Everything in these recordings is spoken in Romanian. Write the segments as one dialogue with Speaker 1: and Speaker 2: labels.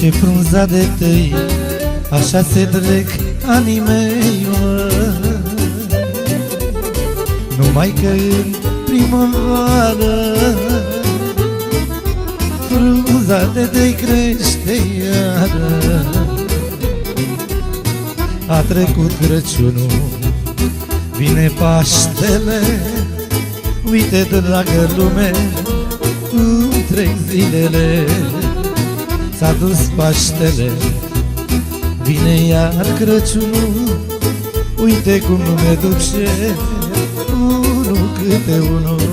Speaker 1: Ce frunza de tăi, așa se trec anii mei, mă. Numai că în primăvară frunza de tăi crește iară. A trecut Crăciunul, vine Paștele. Uite, dragă lume, cum trec zilele. S-a dus Paștele, vine iar Crăciunul. Uite cum ne duce unul câte unul.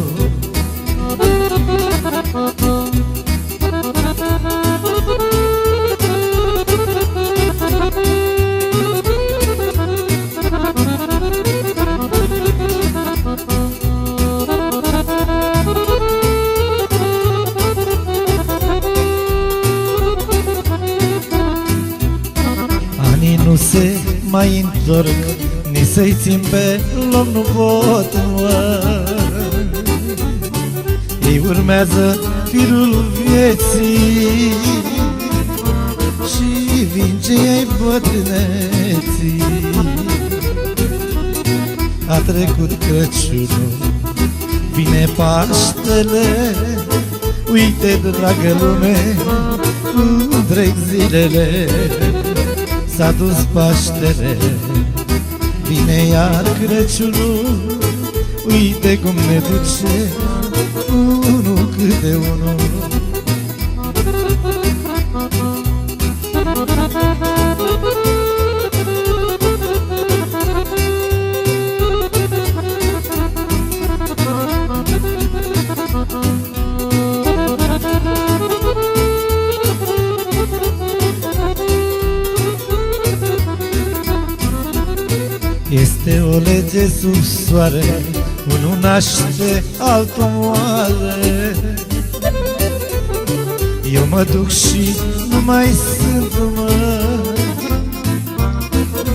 Speaker 1: Nu se mai întorc, nici să-i țin pe loc nu pot, mă. Ei urmează firul vieții și vin cei bătrâneții. A trecut Crăciunul, vine Paștele. Uite, dragă lume, cum trec zilele. S-a dus Paștele, vine iar Crăciunul. Uite cum ne duce unul câte unul. Este o lege sub soare, unul naște, altul moare. Eu mă duc și nu mai sunt, mă.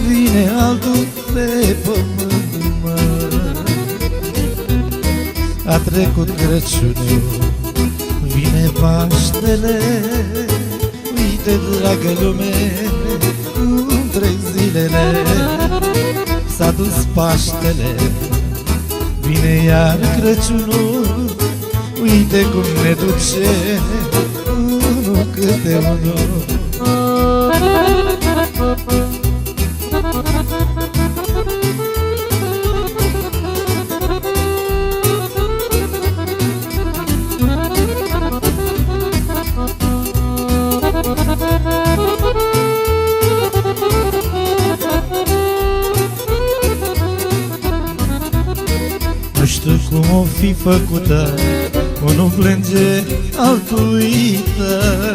Speaker 1: Vine altul pe pământ, mă. A trecut Crăciunul, vine Paștele. Uite, dragă lume, cum trec zilele. S-a dus Paștele, vine iar Crăciunul. Uite cum ne duce unul câte unul. Nu știu cum o fi făcută, unul plânge, altul uită.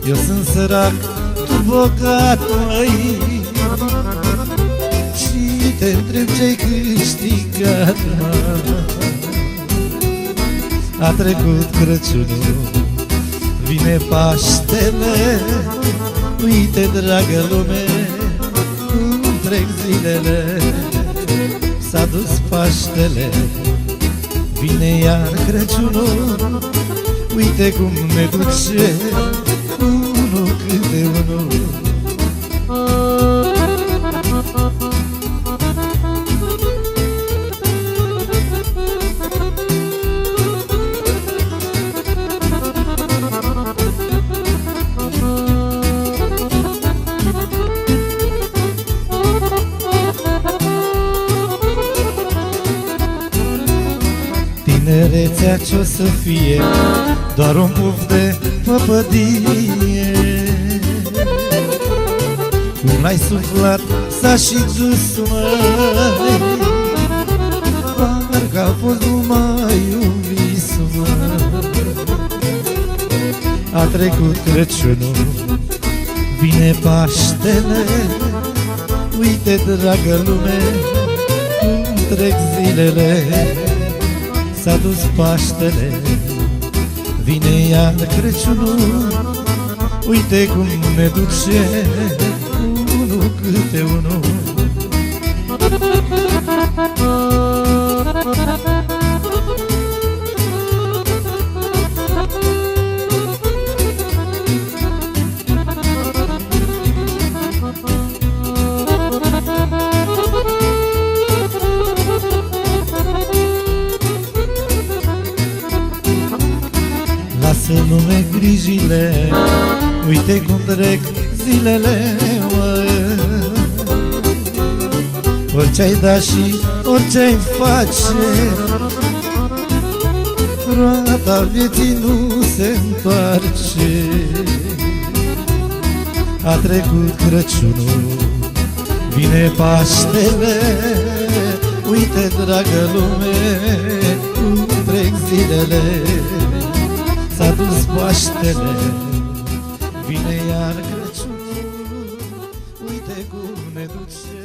Speaker 1: Eu sunt sărac, tu bogat, măi, și te întreb ce-ai câștigat, mă. A trecut Crăciunul, vine Paștele. Uite, dragă lume, cum trec zilele. S-a dus Paștele, vine iar Crăciunul. Uite cum ne duce unul câte unul. Tinerețea ce-o să fie doar un puf de păpădie. Cum l-ai suflat s-a și dus, măi. Parcă a fost numai un vis, măi. A trecut Crăciunul, vine Paștele. Uite, dragă lume, cum trec zilele. S-a dus Paștele, vine iar Crăciunul. Uite cum ne duce unul câte unul. grijile, uite cum trec zilele, mă. Orice-ai da și orice-ai face, roata vieții nu se întoarce. A trecut Crăciunul, vine Paștele, uite, dragă lume, cum trec zilele. S-a dus Paștele, vine iar Crăciunul, uite cum ne duce.